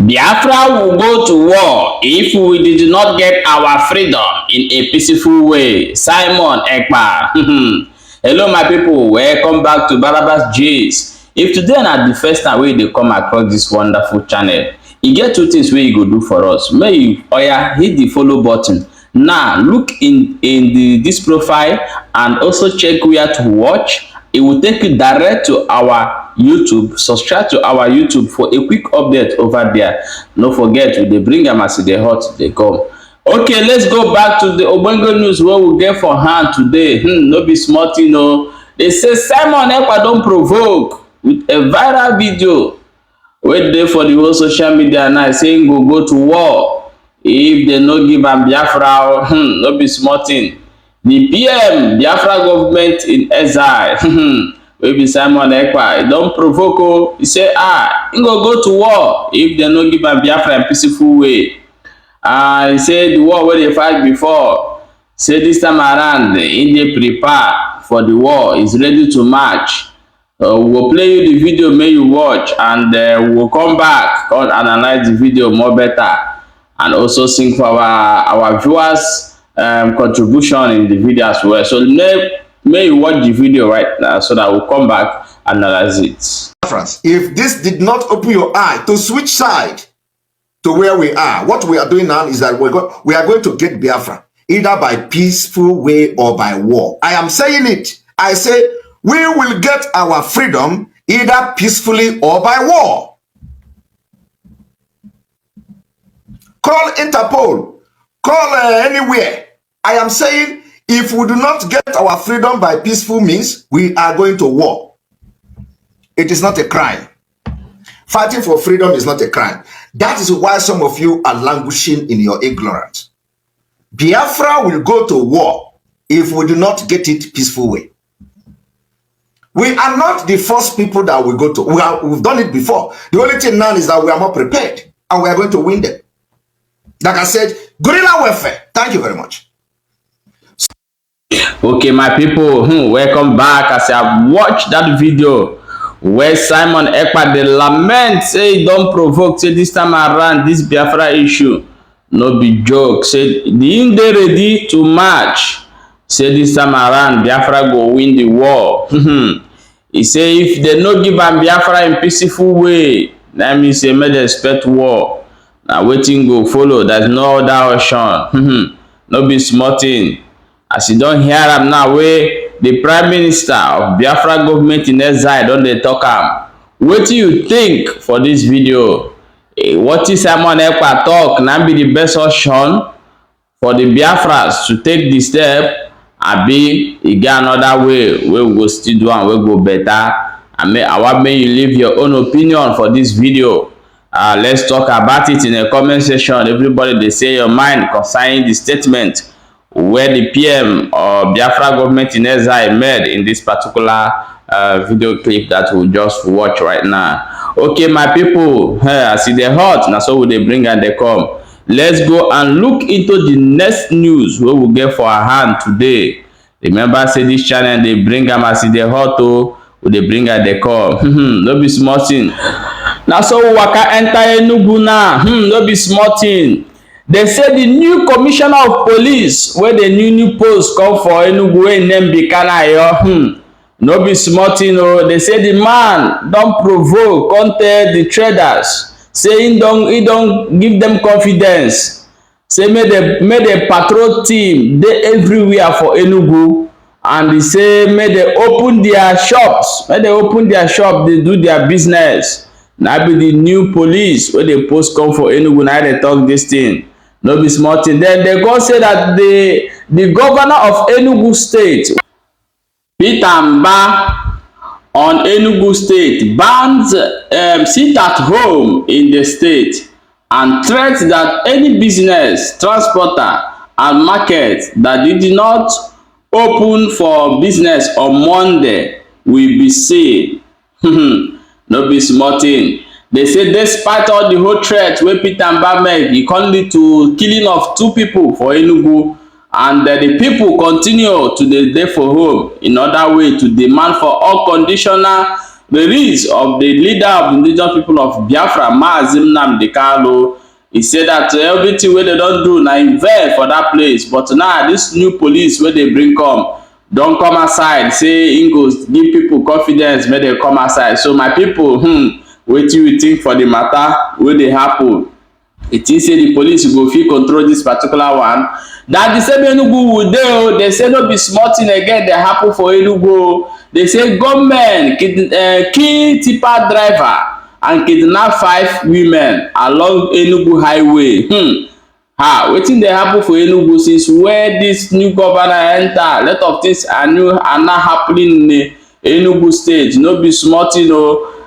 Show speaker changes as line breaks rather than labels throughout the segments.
Biafra will go to war if we did not get our freedom in a peaceful way. Simon Ekpa. Hello my people, welcome back to Barabas G's. If today na the first time wey dey come across this wonderful channel, e get two things wey you go do for us. Make you hit the follow button. Now look in this profile and also check where to watch. It will take you direct to our YouTube. Subscribe to our YouTube for a quick update over there. No forget, we dey bring am as e dey hot dey come. Okay, let's go back to the ogbonge news wey we get for hand today. No be small thing o. They say Simon Ekpa don provoke with a viral video wey dey for the whole social media now, saying go to war if they no give am Biafra. No be small thing. The PM Biafra government in exile wey be Simon Ekpa, e don provoke o. He say im go to war if they no give am Biafra in peaceful way. He say the war wey they fight before, say this time around im dey prepare for the war, is ready to march. We will play you the video, make you watch, and we will come back and analyze the video more better, and also sing for our viewers contribution in the video as well. So may you watch the video right now so that we'll come back and analyze it.
If this did not open your eye to switch side to where we are, what we are doing now is that we are going to get Biafra either by peaceful way or by war. I am saying it. I say we will get our freedom either peacefully or by war. Call Interpol, call anywhere. I am saying if we do not get our freedom by peaceful means, we are going to war. It is not a crime. Fighting for freedom is not a crime. That is why some of you are languishing in your ignorance. Biafra will go to war if we do not get it peaceful way. We are not the first people that will go to. We've done it before. The only thing now is that we are more prepared and we are going to win them. Like I said, guerrilla warfare. Thank you very much.
Okay, my people, welcome back. As I watched that video where Simon Ekpa dey lament, say he don provoke, say this time around this Biafra issue no be joke, say the dey ready to march, say this time around Biafra go win the war. He say if they no give am Biafra in peaceful way, that means say make they expect war. Now wetin go follow? There's no other option. No be small thing. As you don hear am now, wey the Prime Minister of Biafra government in exile don dey talk am. Wetin you think for this video? What is Simon Ekpa talk na be the best option for the Biafras to take the step, abi e get another way wey we go still do am wey go better? I want make you leave your own opinion for this video. Let's talk about it in the comment section. Everybody dey say your mind concerning the statement where the PM or Biafra government in exile made in this particular video clip that we just watch right now. Okay, my people, I see the hot, now so they bring and they come. Let's go and look into the next news where we get for our hand today. Remember, say this channel they bring them as the hot, they bring and they come. No be small thing. Now so we waka enter Enugu now. No be small thing. They say the new commissioner of police, where the new post come for Enugu wey name be Kanayo. No be small thing o. They say the man don provoke, come tell the traders, say he don give them confidence. Say make the patrol team dey everywhere for Enugu, and he say make they open their shops, they do their business. Na be the new police wey dey post come for Enugu, na they talk this thing. No be small thing. Then they go say that the governor of Enugu State, Peter Mbah, on Enugu State bans sit at home in the state and threats that any business, transporter and market that did not open for business on Monday will be sealed. No be small thing. They say despite all the whole threat wey Peter Mbah make, e come lead to killing of 2 people for Enugu, and the people continue to dey for home in order way to demand for unconditional release of the leader of the indigenous people of Biafra, Mazi Nnamdi Kanu. He said that everything wey they don do na in vain for that place, but now this new police wey they bring don come outside say im go give people confidence make dem come outside. So my people, wetin you think for the matter wey dey happen? You think say the police go fit control this particular one? That the same Enugu we dey o, they say no be small thing again dey happen for Enugu o. They say government kill tipper driver and kidnap 5 women along Enugu highway. Wetin dey happen for Enugu since where this new governor enter? A lot of things are now happening in Enugu state. No be small thing o.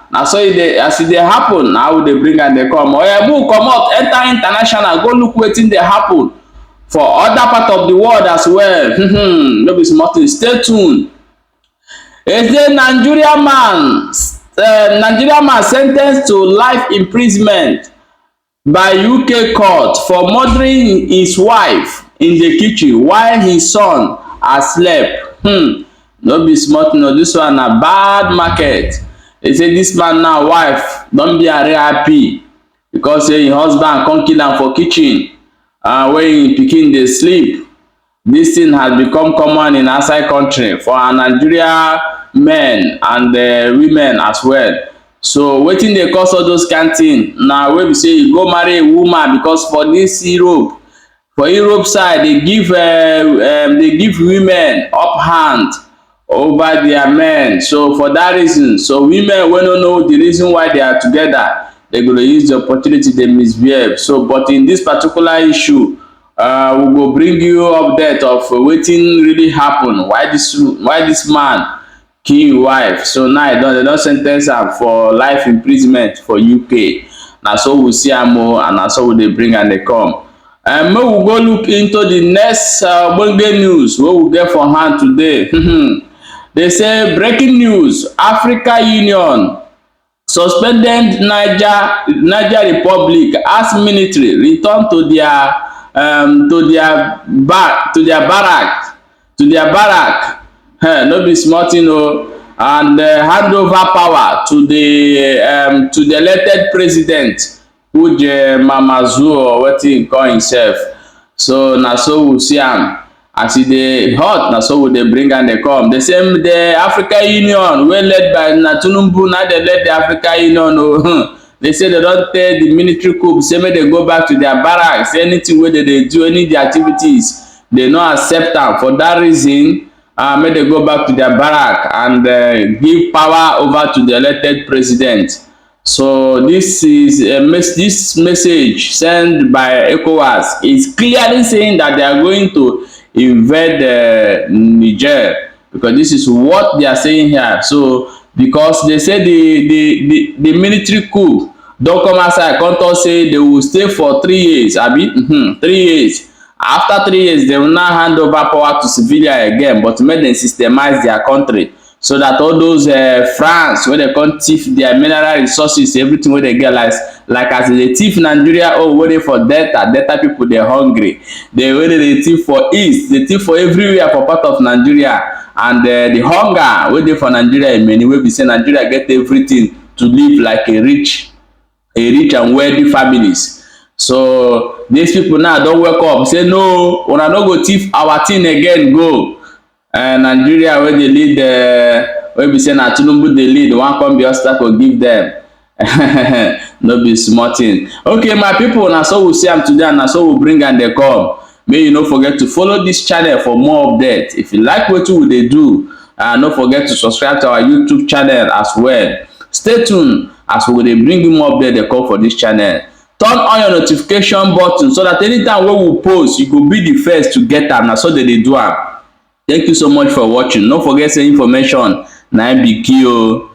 Na so as e dey happen, na how dey bring am dey come. Oya, move comot enter international go look wetin dey happen for other part of the world as well. No be small thing. Stay tuned. They say Nigerian man sen ten ced to life imprisonment by UK court for murdering his wife in the kitchen while his son slept. No be small thing. This one na bad market. They say this man now wife don be very happy because say him husband come kill am for kitchen where him pikin dey sleep. This thing has become common in outside country for our Nigeria men and women as well. So wetin dey cause all those kind thing na wey be say you go marry a woman, because for this Europe side they give women up hand over their men. So for that reason, so women wey no know the reason why they are together, they go use the opportunity they misbehave. So but in this particular issue, we go bring you update of wetin really happen, why this man kill him wife. So now they don sen ten ce am for life imprisonment for UK. Na so we see am o, and na so we dey bring am dey come. Make we go look into the next ogbonge news wey we get for hand today. They say breaking news: Africa Union suspended Niger Republic as military return to their barrack. No be small thing o. And hand over power to the elected president, Mamazou, or wetin he call himself. So na so we see am as e dey hot. Na so we dey bring am dey come. The same the African Union wey led by Tinubu, na dey led the African Union o. They say they don tell the military coup say make they go back to their barracks. Anything wey they dey do, any of the activities, they no accept am. For that reason, make they go back to their barrack and give power over to the elected president. So this is this message sent by ECOWAS is clearly saying that they are going to invade Niger, because this is what they are saying here. So because they say the military coup don come outside come talk say they will stay for 3 years, 3 years. After 3 years, they will now hand over power to civilian again, but make them systemize their country so that all those France wey they come thief their mineral resources, everything wey they get, like as they thief Nigeria, wey dey for delta people dey hungry. They wey dey thief for east, they thief for everywhere for part of Nigeria. And the hunger wey dey for Nigeria in many wey be say Nigeria get everything to live like a rich and wealthy families. So these people now don wake up say no, una no go thief our thing again. Go Nigeria wey dey lead wey be say na Tinubu dey lead, wan come be obstacle give them. No be small thing. Okay my people, na so we see am today, and na so we bring am dey come. Make you no forget to follow this channel for more updates. If you like wetin we dey do, no forget to subscribe to our YouTube channel as well. Stay tuned as we go dey bring you more updates dey come for this channel. Turn on your notification button so that anytime wey we post, you go be the first to get am. Na so they dey do am. Thank you so much for watching. No forget say information na be key o.